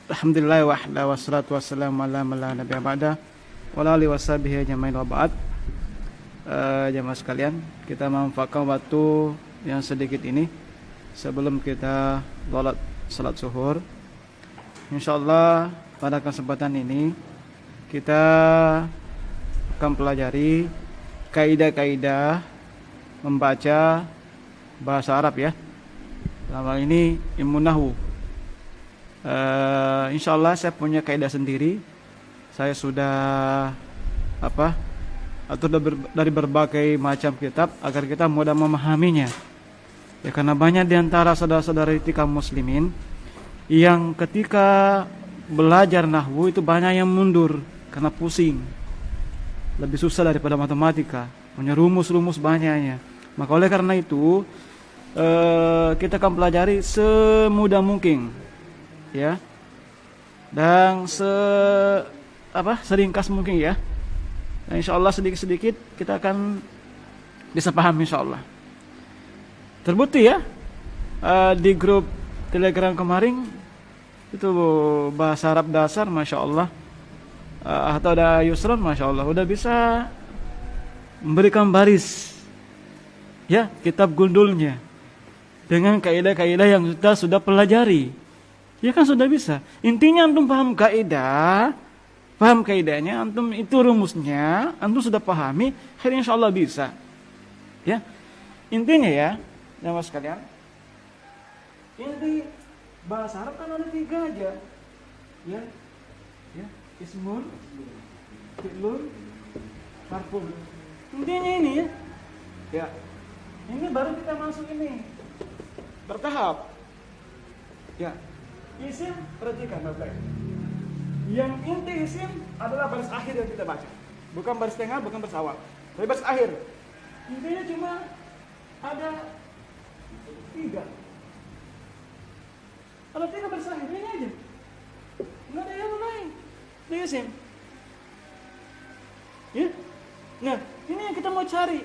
Alhamdulillah wahda wassalatu wassalamu ala man la nabiyya ba'da wa ala alihi washabihi ajmain wa ba'd. Jamaah sekalian, kita memanfaatkan waktu yang sedikit ini sebelum kita salat zuhur. Insyaallah pada kesempatan ini kita akan pelajari kaidah-kaidah membaca bahasa Arab ya. Dalam hal ini ilmu nahwu. Insyaallah saya punya kaidah sendiri. Saya sudah atur dari berbagai macam kitab agar kita mudah memahaminya. Ya, karena banyak diantara saudara-saudara kita muslimin yang ketika belajar nahwu itu banyak yang mundur karena pusing. Lebih susah daripada matematika, punya rumus-rumus banyaknya. Maka oleh karena itu kita akan pelajari semudah mungkin, ya, dan seringkas mungkin ya. Nah, insyaallah sedikit-sedikit kita akan bisa paham insyaallah. Terbukti ya di grup Telegram kemarin itu bahasa Arab dasar, masya Allah, atau ada Yusron, masya Allah, udah bisa memberikan baris, ya, kitab gundulnya dengan kaidah-kaidah yang kita sudah pelajari. Ya kan sudah bisa. Intinya antum paham kaidah, paham kaidahnya, antum itu rumusnya, antum sudah pahami, akhirnya insyaallah bisa. Ya. Intinya ya, jamaah sekalian, inti bahasa Arab kan ada 3 aja. Ya. Ya, ismun, fi'lun, harfun. Intinya ini ya. Ya. Ini baru kita masuk ini. Bertahap. Ya. Isim, perhatikan Bapak. Yang inti isim adalah baris akhir yang kita baca. Bukan baris tengah, bukan baris awal. Tapi baris akhir. Intinya cuma ada 3. Ada 3 baris akhir, ini aja. Nggak ada yang lain. Ini isim. Ya? Nah, ini yang kita mau cari.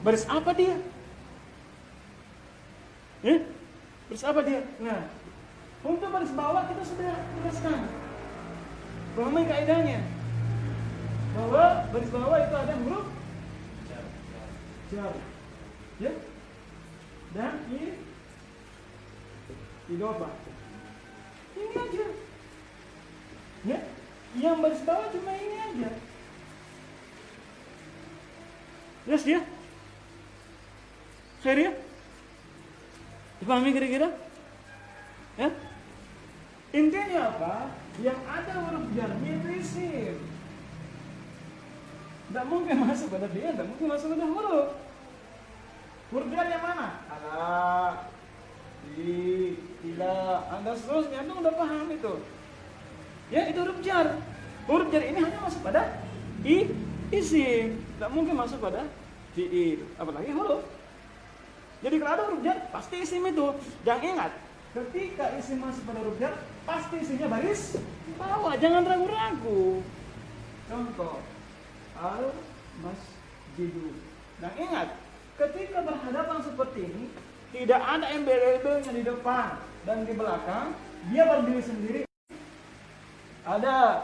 Baris apa dia? Ya? Baris apa dia? Nah, untuk baris bawah kita sudah jelaskan. Pahami kaidahnya. Bahwa baris bawah itu ada huruf jar. Ya? Dan idhofah. Ini aja. Ya? Yang baris bawah cuma ini aja. Yes ya? Khair ya? Dipahami kira-kira? Ya? Intinya apa? Yang ada huruf jarnya itu isim. Tidak mungkin masuk pada dia, tidak mungkin masuk pada huruf. Huruf jar yang mana? Ala, di, tidak, anda seterusnya. Anda udah paham itu. Ya, itu huruf jar. Huruf jar ini hanya masuk pada isim. Tidak mungkin masuk pada fi'il. Apalagi huruf. Jadi kalau ada huruf jar, pasti isim itu. Jangan ingat, ketika isim masuk pada huruf jar, pasti isimnya baris bawah. Jangan ragu-ragu. Contoh, al-masjidu. Dan ingat, ketika berhadapan seperti ini, tidak ada embel-embelnya di depan dan di belakang. Dia berdiri sendiri. Ada.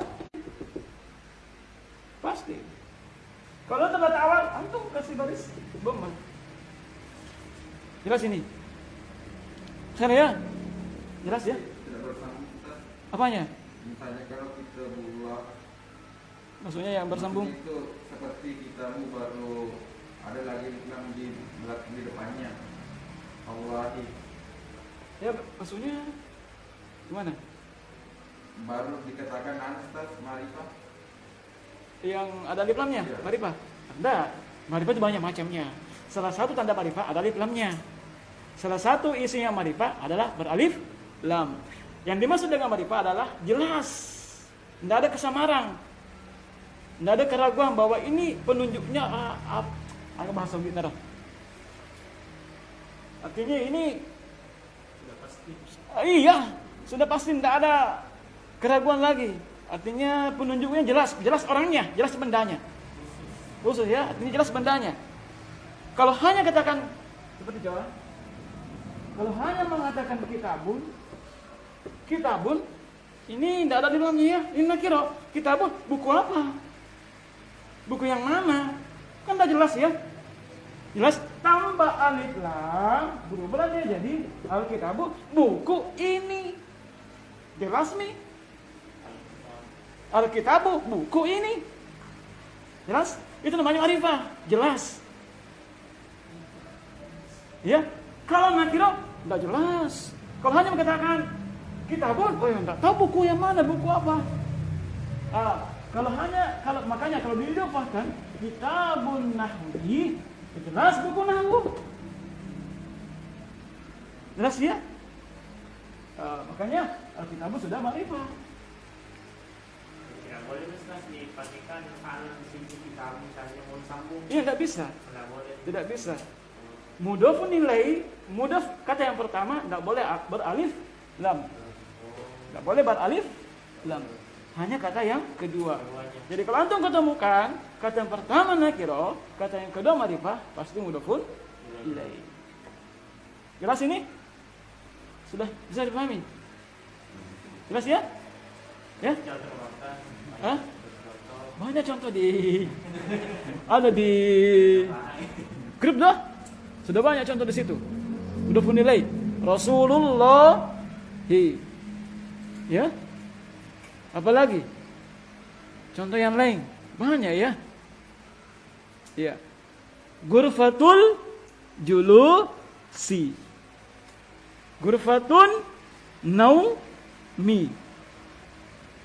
Pasti. Kalau tempat awal, antum kasih baris bomba. Jelas ini? Sana ya? Jelas ya? Tidak bersambung, Ustaz. Apanya? Misalnya kalau kita buat, Maksudnya yang bersambung? itu seperti kita baru ada lagi yang di belakang di depannya. Allahi. Ya, maksudnya gimana? Baru dikatakan Ustaz Marifah. Yang ada alif lamnya? Iya. Marifah? Ada. Marifah itu banyak macamnya. Salah satu tanda marifah ada alif lamnya. Salah satu isinya marifah adalah beralif lam. Yang dimaksud dengan marifah adalah jelas. Tidak ada kesamaran. Tidak ada keraguan bahwa ini penunjuknya agak bahasa kita dah. Artinya ini sudah pasti. Iya, sudah pasti, tidak ada keraguan lagi. Artinya penunjuknya jelas, jelas orangnya, jelas bendanya. Khusus ya, artinya jelas bendanya. Kalau hanya katakan seperti Jawa, kalau hanya mengatakan kitabun, Kitabun ini tidak ada di dalamnya ya. Ini nakiro. Kitabun buku apa? Buku yang mana? Kan tidak jelas ya. Jelas tambah alif lam berubah dia jadi alkitabu buku ini. Jelas nih. Alkitabu buku ini. Jelas? Itu namanya ma'rifah. Jelas. Ya. Kalau nakiro tidak jelas. Kalau hanya mengatakan kitabun, oh ya enggak tahu buku yang mana, buku apa. Makanya kalau diidofahkan kitabun nahwi, jelas buku nahwu. Jelas ya? Makanya Alkitabu sudah ma'rifah. Tidak boleh Ustaz dipastikan kalau di sini kitab misalnya mau sambung. Iya, tidak bisa. Tidak boleh. Tidak bisa. Mudhofun ilaihi, mudhof kata yang pertama tidak boleh beralif lam. Tidak boleh beralif lam. Hanya kata yang kedua. Jadi kalau antum ketemukan kata yang pertama nakiro, kata yang kedua ma'rifah, pasti mudhofun ilaihi. Jelas ini? Sudah bisa dipahami? Jelas ya? Ya? Hah? Banyak contoh ada di grup dah. Sudah banyak contoh di situ. Mudhofun ilaihi. Rasulullah. Ya? Apalagi? Contoh yang lain banyak ya. Ya. Ghurfatul julusi. Ghurfatun naumi.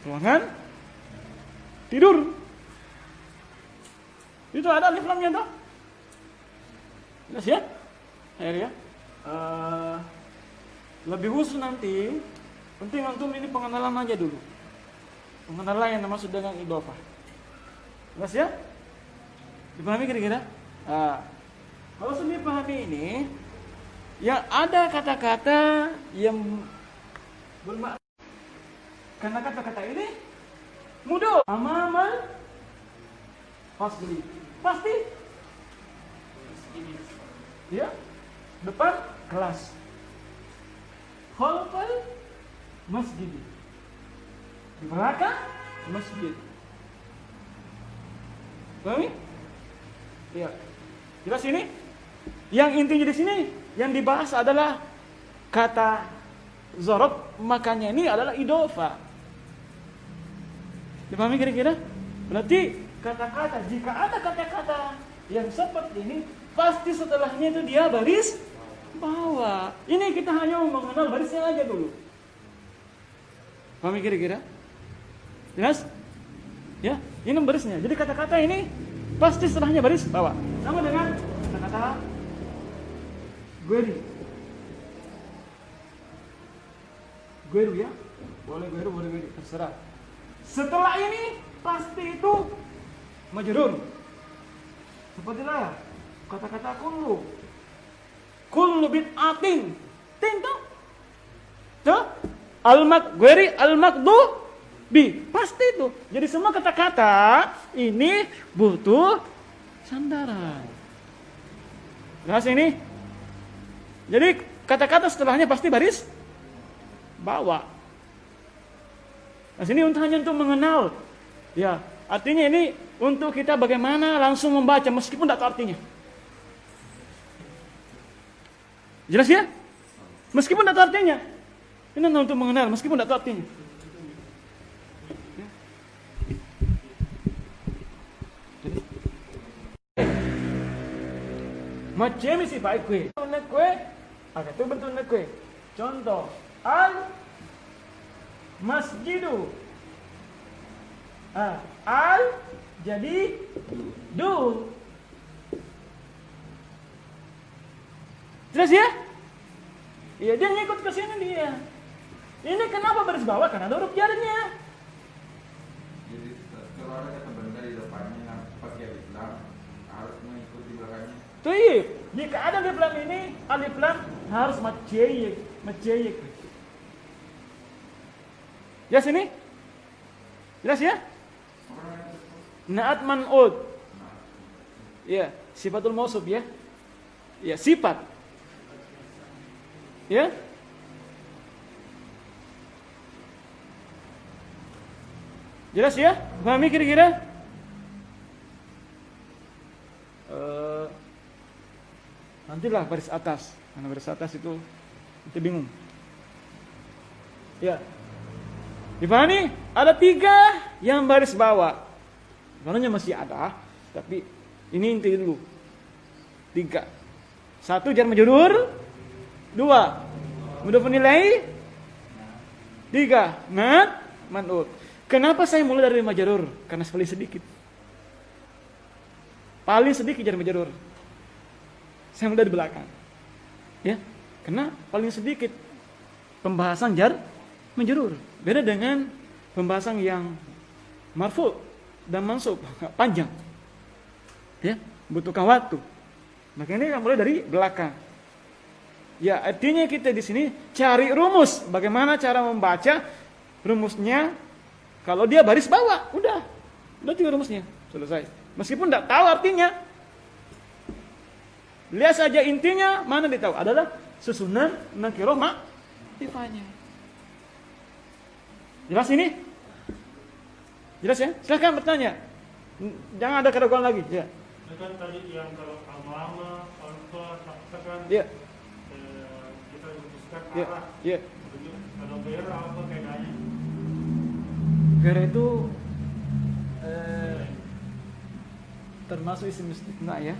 Ruangan tidur. Itu ada alif lamnya toh? Jelas ya? Ya. Lebih khusus nanti, penting antum ini pengenalan aja dulu. Pengenalan yang dimaksud dengan idhofah. Jelas ya? Dipahami kira-kira? Kalau sudah dipahami ini, ya ada kata-kata yang bermakna. Karena kata-kata ini mudah. Amamal fasli. Pasti. Ya, depan kelas. Khalfal masjid. Di belakang masjid. Pahami? Ya. Jelas ini? Yang intinya di sini yang dibahas adalah kata zorob, makanya ini adalah idhofah. Dipahami kira-kira? Berarti kata-kata, jika ada kata-kata yang seperti ini, pasti setelahnya itu dia baris bawah. Ini kita hanya mengenal barisnya aja dulu. Pahami kira-kira? Jelas? Ya, ini barisnya. Jadi kata-kata ini pasti setelahnya baris bawah. Sama dengan kata-kata Gueru ya? Boleh gueru, terserah. Setelah ini pasti itu majrur. Sepertilah kata-kata kullu bid'atin. Tinto. Tuh. Gueri al-makdubi. Pasti itu. Jadi semua kata-kata ini butuh sandaran. Jelas ini? Jadi kata-kata setelahnya pasti baris bawah. Nah, sini hanya untuk mengenal. Ya, artinya ini untuk kita bagaimana langsung membaca meskipun tidak tahu artinya. Jelas ya? Meskipun tidak tahu artinya. Ini untuk mengenal meskipun tidak tahu artinya. Macam si baik kue. Nak kue, agak tu bentuk nak kue. Contoh, al masjidu. Al jadi du. Jelas ya? Iya, dia ngikut ke sini dia. Ini kenapa baris bawah? Karena ada huruf jarnya. Jadi kalau ada kata benda di depannya pakai alif lam harus mengikuti belakangnya. Tuh, jika ada alif lam ini, alif lam harus maceyek. Ya sini? Jelas ya? Naat man'ud. Ya, sifatul mausuf ya. Ya, sifat. Ya. Jelas ya? Pahami kira-kira? Nantilah baris atas. Karena baris atas itu bingung. Ya. Dipahami? Ada 3 yang baris bawah. Sebenarnya masih ada, tapi ini inti dulu. 3. 1 jar majrur, 2 mudhof nilai, 3 nat man'ut. Kenapa saya mulai dari majrur? Karena paling sedikit. Paling sedikit jar majrur. Saya mulai di belakang. Ya, karena paling sedikit pembahasan jar majrur. Beda dengan pembahasan yang marfu dan mansub, panjang. Ya, butuhkan waktu. Makanya ini mulai dari belakang. Ya, artinya kita di sini cari rumus. Bagaimana cara membaca rumusnya? Kalau dia baris bawah, udah 3 rumusnya, selesai. Meskipun tidak tahu artinya, lihat saja intinya, mana dia tahu adalah susunan nakirah ma'rifahnya. Jelas ini? Jelas ya? Silahkan bertanya. Jangan ada keraguan lagi. Ya. Kan tadi yang kalau lama-lama, kan Ya. kita rumuskan Ya. arah. Ya. Kalau bera apa bedanya? Gara itu termasuk isim istisna ya.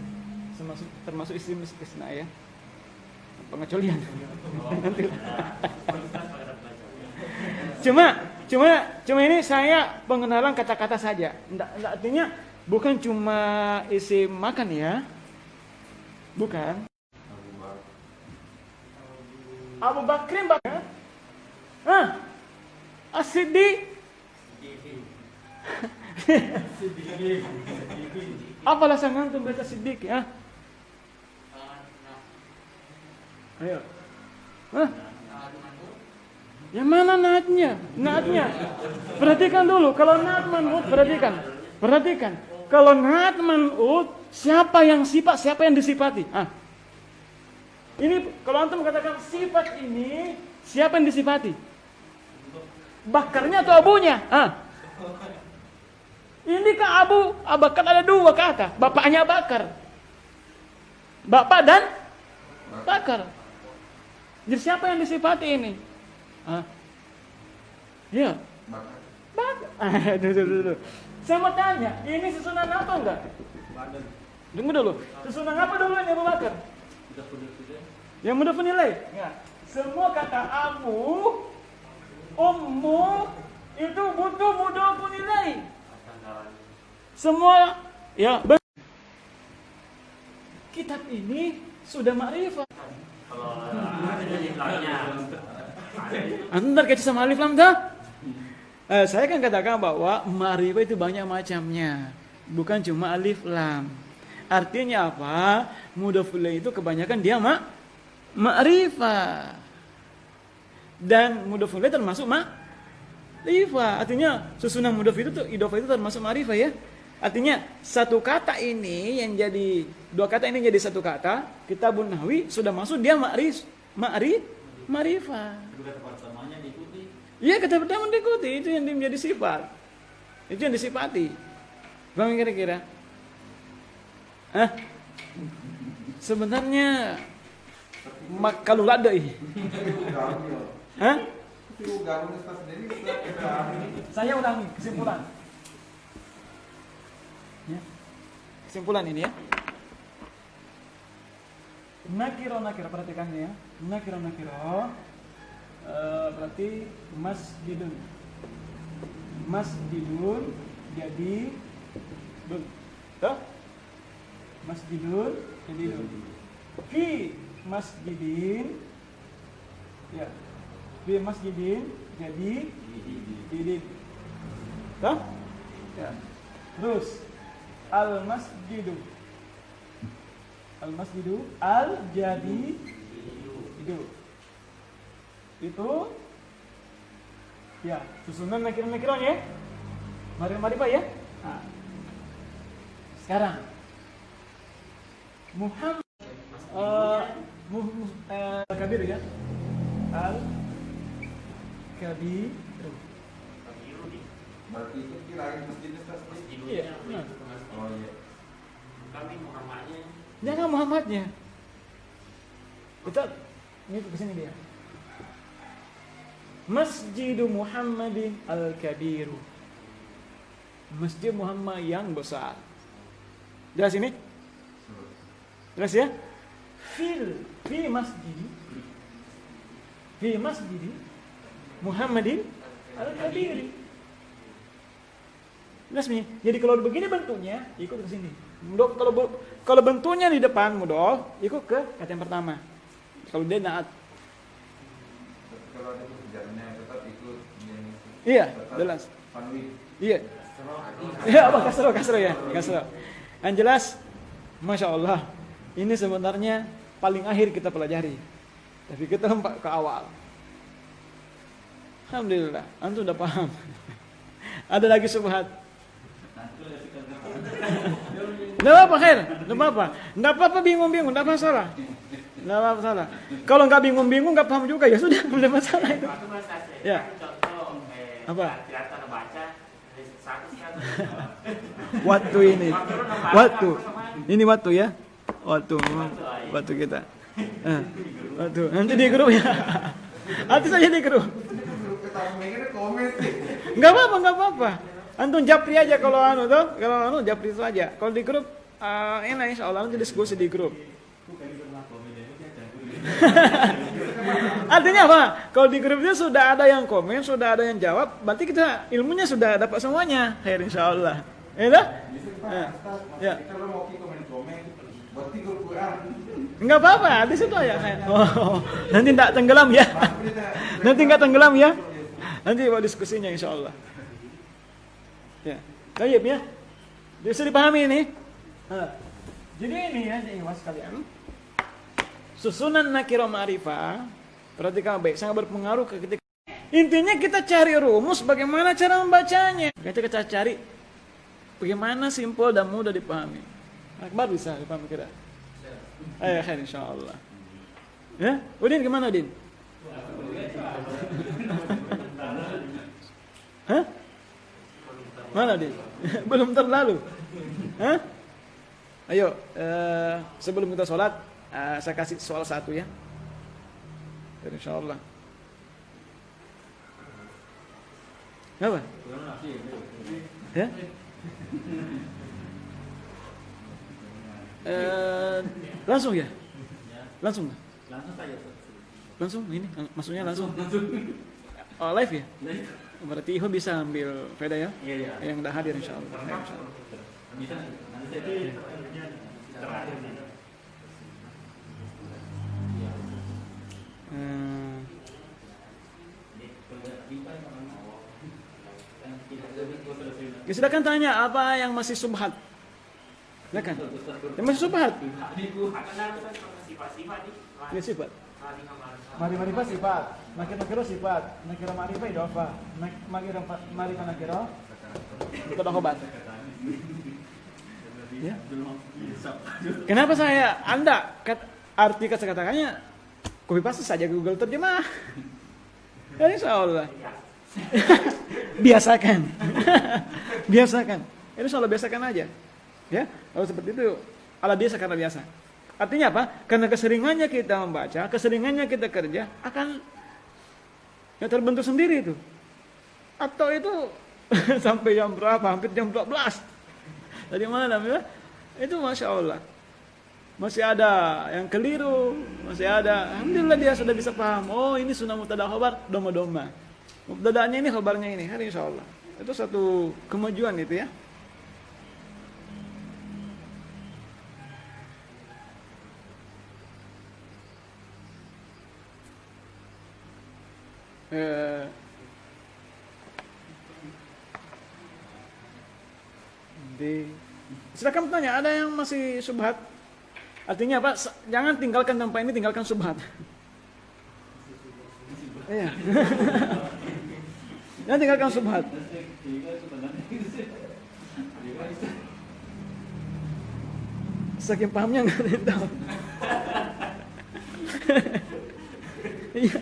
Termasuk isim istisna ya. Pengecualian. Nanti. Cuma ini saya pengenalan kata-kata saja. Enggak artinya bukan cuma isim makan ya. Bukan. Abu Bakrin bakar. As-Siddiq. Apa lasangan antum baca Siddiq ya? Ayo. Yang mana naatnya? Naatnya. Perhatikan dulu. Kalau naat man'ut, perhatikan. Kalau naat man'ut, siapa yang sifat, siapa yang disifati? Ini kalau antum katakan sifat ini, siapa yang disifati? Bakarnya atau abunya? Ini kan Abu Bakar ada 2 kata. Bapaknya Bakar. Bapak dan Bakar. Jadi siapa yang disifati ini? Ya. Bakar. Dulu. Saya mau tanya, ini susunan apa enggak? Tunggu dulu. Susunan apa dulu ini Abu Bakar? Yang mudhof nilai. Ya. Semua kata Abu, Ummu itu butuh mudhof nilai. Semua ya. Kitab ini sudah ma'rifah. Antar kecil sama alif lam dah. Saya kan katakan bahwa ma'rifah itu banyak macamnya, bukan cuma alif lam. Artinya apa? Mudhof ilaih itu kebanyakan dia ma'rifah. Dan mudhof ilaih termasuk ma'rifah. Artinya susunan mudhof itu idhofah itu termasuk ma'rifah ya. Artinya satu kata ini yang jadi 2 kata ini jadi satu kata, kitabun nahwi sudah masuk dia ma'rifah. Kata pertamanya diikuti. Iya, kata pertama diikuti, itu yang menjadi sifat. Itu yang disifati. Bang kira-kira? Sebenarnya kalau ladai. Saya ulangi kesimpulan. Ya. Kesimpulan ini ya. Nakiro, perhatikan ya. Nakiro. Berarti masjidun jadi dun. Masjidun jadi dun. Fi masjidin ya. Fi masjidin jadi didin. Ya. Terus al masjidu al jadi itu ya susunan nakir-nakirnya. Mari Pak ya. Sekarang Muhammad kabir ya. Al kabir Berarti itu kirain masjidnya seperti itu. Iya, Ibunya benar. itu ke masjid. Oh iya. Kami Muhammadnya. Jangan Muhammadnya. Kita ini ke sini dia. Masjidu Muhammadin al-Kabiru. Masjid Muhammad yang besar. Jelas ini? Jelas ya? Fi masjidi Muhammadin al-Kabiri. Jelas nih. Jadi kalau begini bentuknya, ikut ke sini. Kalau bentuknya di depan mudol, ikut ke kata yang pertama. Kalau dia naat. Tapi kalau ada pekerjaannya tetap ikut yang Iya, tetap jelas. Panwi. Iya. Iya, apa kasro ya, kasro. Yang jelas, masya Allah, ini sebenarnya paling akhir kita pelajari, tapi kita lompat ke awal. Alhamdulillah, antum udah paham. Ada lagi subhat. Nggak apa, Khair. Nggak apa-apa bingung-bingung, nggak masalah. Nggak masalah. Kalau nggak bingung-bingung, nggak paham juga, ya sudah, nggak masalah itu. Aku Mas Tasya. Ya. Contoh Apa? kelihatan baca dari satu satu. Waktu ini. Waktu. Ini waktu ya. Waktu kita. Waktu. Nanti di grup ya. Nanti saja di grup. Enggak apa-apa. Antum japri aja kalau kalau japri saja. Kalau di grup enak insyaallah nanti diskusi di grup. Artinya apa? Kalau di grupnya sudah ada yang komen, sudah ada yang jawab, berarti kita ilmunya sudah dapat semuanya. Khair insyaallah. Ya dah? Ya. Kalau mau komen, berarti grup Quran. Enggak apa-apa, di situ aja. Oh, nanti enggak tenggelam ya. Nanti enggak tenggelam ya. Nanti buat diskusinya insyaallah. Ya. Baik ya. Bisa dipahami ini? Jadi ini ya, ikhwas sekalian. Susunan nakirah ma'rifah, perhatikan baik, sangat berpengaruh ke ketika. Intinya kita cari rumus bagaimana cara membacanya. Kita cari bagaimana simpel dan mudah dipahami. Akbar bisa dipahami kira. Ayo khair insyaallah. Ya, Udin gimana Udin? Hah? Mana Udin? Belum terlalu. Hah? Ayo, sebelum kita sholat, saya kasih soal satu ya. Insyaallah. Apa? Ya? Langsung ya? Langsung. Langsung ini maksudnya langsung. Oh, live ya? Berarti Iho bisa ambil faedah ya? Iya. Yang udah hadir insyaallah. Bisa. Nanti terakhir nih. Ya, silakan tanya apa yang masih subhat. Silakan. Yang masih subhat. Ya sifat. Mari sifat. Nakiro sifat. Nakiro ma'rifah idhofah. Ma'rifah nakiro mutadakhabat. Ya. Kenapa Anda arti kata-katanya copy paste saja Google terjemah. Ya insyaallah. Biasakan. Biasakan. Ini soal biasakan aja. Ya, kalau seperti itu ala biasa karena biasa. Artinya apa? Karena keseringannya kita membaca, keseringannya kita kerja akan ya terbentuk sendiri itu. Atau itu sampai jam berapa? Hampir jam 12. Dari mana namanya? Itu Masya Allah. Masih ada yang keliru, masih ada. Alhamdulillah dia sudah bisa paham. Oh, ini sunnah mubtada khabar, doma-doma. Mubtada'nya ini, khabarnya ini. Hari insyaallah. Itu satu kemajuan itu ya. Silakan bertanya, ada yang masih subhat? Artinya apa? Jangan tinggalkan tanpa ini, tinggalkan subhat. Iya. Jangan tinggalkan subhat. Saking pahamnya nggak ada yang tahu. Iya.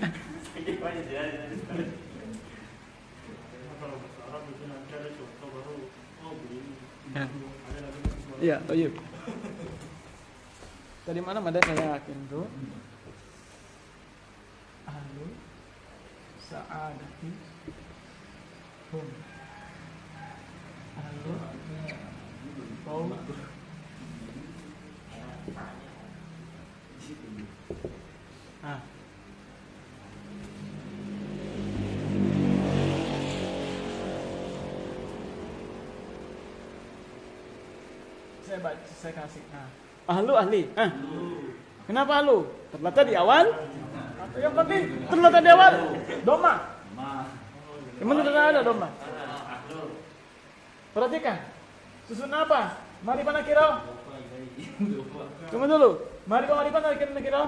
Ya, toyib. Tadi mana ada saya yakin tuh. Ahlu sa'adati hum. Ahlu qaum. Ah. Saya kasih. Nah. Ahlu ahli. Kenapa ahlu? Terletak di awal. Atau yang penting terletak di awal. Doma. Yang penting terletak ada doma. Perhatikan. Susun apa? Marifah nakiro. Tunggu dulu. Marifah nakiro.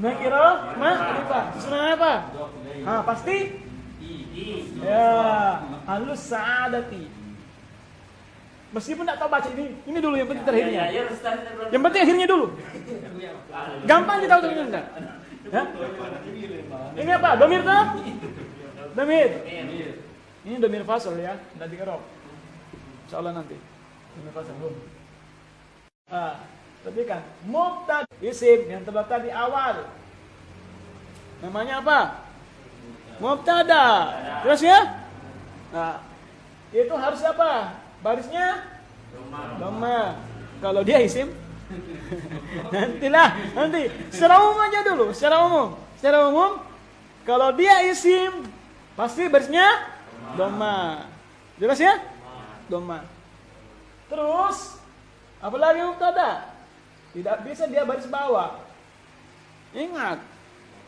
Nakiro, marifah. Susunan apa? Pasti. Ya, halus sa'adati. Meskipun tidak tahu baca ini dulu yang penting terakhirnya. Yang penting akhirnya dulu. Gampang kita tahu terakhirnya enggak? Ya? Ini apa? Domir tuh? Domir. Ini domir fasal ya, tidak dikerok. Insyaallah nanti. Domir fasal belum. Perhatikan, mubtada isim yang terletak di awal. Namanya apa? Mubtada. Terus ya? Nah, itu harus apa? Barisnya dhamma. Kalau dia isim nanti secara umum aja dulu, secara umum kalau dia isim pasti barisnya dhamma. Jelas ya? Dhamma. Terus apalagi mubtada? Tidak bisa dia baris bawah. Ingat,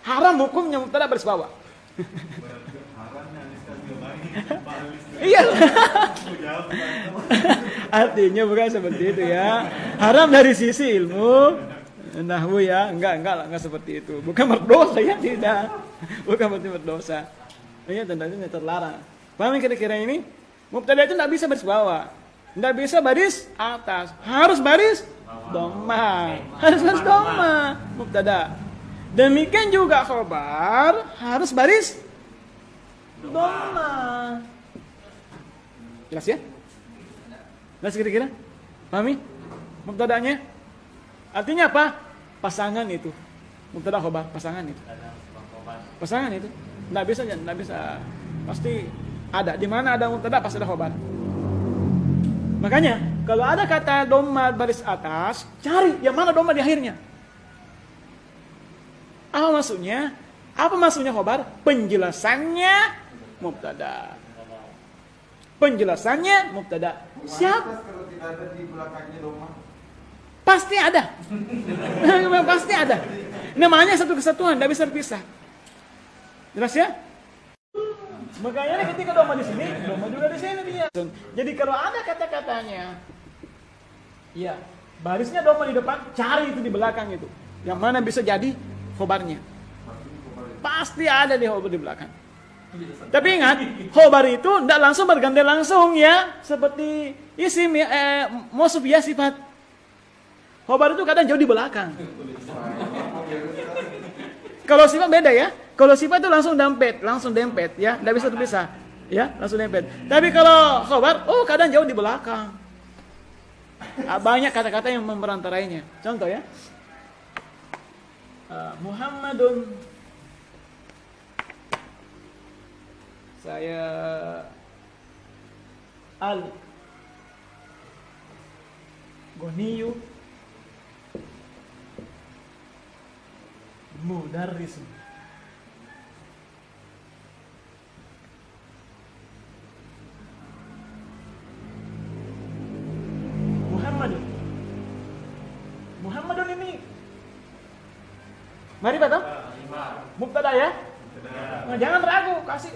haram hukumnya mubtada baris bawah. Iya. Artinya bukan seperti itu ya. Haram dari sisi ilmu nahwu ya. Enggak seperti itu. Bukan berdosa ya, tidak. Bukan berarti berdosa. Ini tentunya terlarang. Paham kira-kira ini? Mubtada itu enggak bisa baris bawah. Enggak bisa baris atas. Harus baris dhamma. Harus dhamma mubtada. Demikian juga khabar harus baris dhamma. Jelas ya? Jelas kira-kira? Pahami? Mubtada'nya? Artinya apa? Pasangan itu. Mubtada' khabar, pasangan itu. Pasangan itu. Enggak bisa. Pasti ada. Di mana ada mubtada' pasti ada khabar. Makanya, kalau ada kata dhamma baris atas, cari yang mana dhamma di akhirnya. Apa maksudnya? Apa maksudnya khabar? Penjelasannya mubtada. Penjelasannya mubtada. Siapa? Kalau tidak ada di belakangnya doma. Pasti ada. Pasti ada. Namanya satu kesatuan, tidak bisa terpisah. Jelas ya? Makanya ketika doma di sini, doma juga di sini dia. Jadi kalau ada kata-katanya, ya barisnya doma di depan, cari itu di belakang itu. Yang mana bisa jadi khobarnya. Pasti ada di khobar di belakang. Tapi ingat, khobar itu tidak langsung berganti langsung ya, seperti isim ya, mausuf ya sifat. Khobar itu kadang jauh di belakang. Kalau sifat beda ya. Kalau sifat itu langsung dempet ya, tidak bisa terpisah ya, langsung dempet. Tapi kalau khobar, kadang jauh di belakang. Banyak kata-kata yang memperantarainya. Contoh ya, Muhammadun. Saya Ali Goniyu Mudarrisun. Muhammadun ini mari Pak, mubtada ya. Nah, jangan ragu, kasih